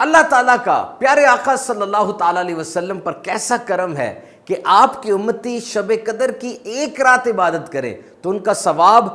अल्लाह ताला का प्यारे आका सल्लल्लाहु ताला अलैहि वसल्लम पर कैसा करम है कि आपकी उम्मती शब कदर की एक रात इबादत करें तो उनका सवाब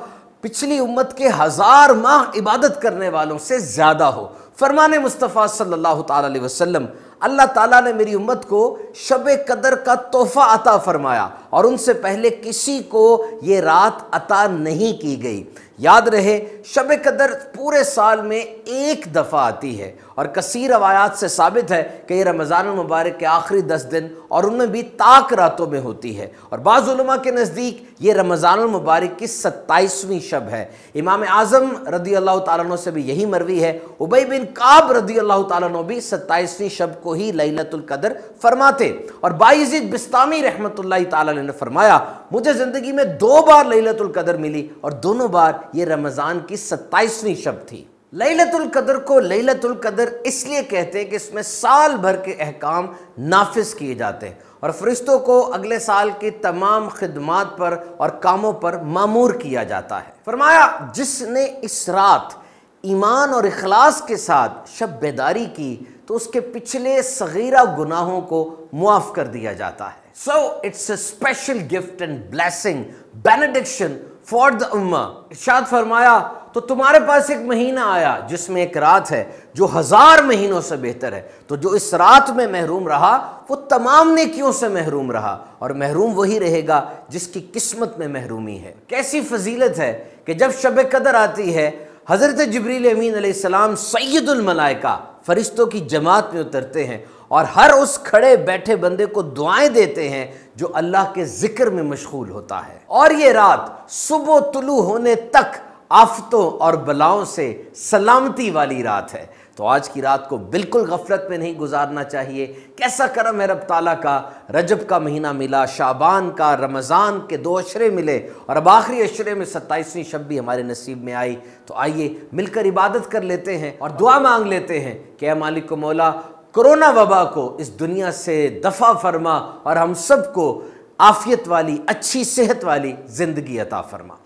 पिछली उम्मत के 1000 माह इबादत करने वालों से ज्यादा हो। फरमाने मुस्तफ़ा सल्लल्लाहु ताला अलैहि वसल्लम, अल्लाह ताला ने मेरी उम्मत को शब कदर का तोहफा अता फरमाया और उनसे पहले किसी को ये रात अता नहीं की गई। याद रहे, शब कदर पूरे साल में एक दफ़ा आती है और कसीर रवायात से साबित है कि ये रमज़ान मुबारक के आखिरी 10 दिन और उनमें भी ताक रातों में होती है। और बाज़ उलमा के नज़दीक ये रमज़ान मुबारक की 27वीं शब है। इमाम आज़म रदी अल्लाह तआला अन्हु से भी यही मरवी है। उबई बिन काब रदी अल्लाह तआला अन्हु भी 27वीं शब को ही लैलतुल कदर फरमाते। और बायज़ीद बिस्तामी रहमतुल्लाहि तआला अलैह ने फरमाया, मुझे ज़िंदगी में 2 बार लैलतुल कदर मिली और दोनों बार ये रमज़ान की 27वीं शब थी। लैलतुल कदर को लैलतुल कदर इसलिए कहते हैं कि इसमें साल भर के अहकाम नाफिज किए जाते हैं और फरिश्तों को अगले साल की तमाम खिदमात पर और कामों पर मामूर किया जाता है। फरमाया, जिसने इस रात ईमान और इखलास के साथ शब बेदारी की तो उसके पिछले सगीरा गुनाहों को मुआफ कर दिया जाता है। So it's a special gift and blessing benediction for the उम्मा। इरशाद फरमाया, तो तुम्हारे पास एक महीना आया जिसमें एक रात है जो 1000 महीनों से बेहतर है। तो जो इस रात में महरूम रहा वो तमाम नेकियों से महरूम रहा और महरूम वही रहेगा जिसकी किस्मत में महरूमी है। कैसी फजीलत है कि जब शब कदर आती है, हज़रत जिब्रील अमीन अलैहिस्सलाम सैयदुल मलाइका फरिश्तों की जमात में उतरते हैं और हर उस खड़े बैठे बंदे को दुआएं देते हैं जो अल्लाह के जिक्र में मशगूल होता है। और ये रात सुबह तुलू होने तक आफतों और बलाओं से सलामती वाली रात है। तो आज की रात को बिल्कुल गफलत में नहीं गुजारना चाहिए। कैसा करम है रब ताला का, रजब का महीना मिला, शाबान का, रमज़ान के 2 अशरे मिले और अब आखिरी अशरे में 27वीं शब भी हमारे नसीब में आई। तो आइए मिलकर इबादत कर लेते हैं और दुआ मांग लेते हैं कि ऐ मालिक मौला, कोरोना वबा को इस दुनिया से दफ़ा फरमा और हम सबको आफियत वाली, अच्छी सेहत वाली ज़िंदगी अता फरमा।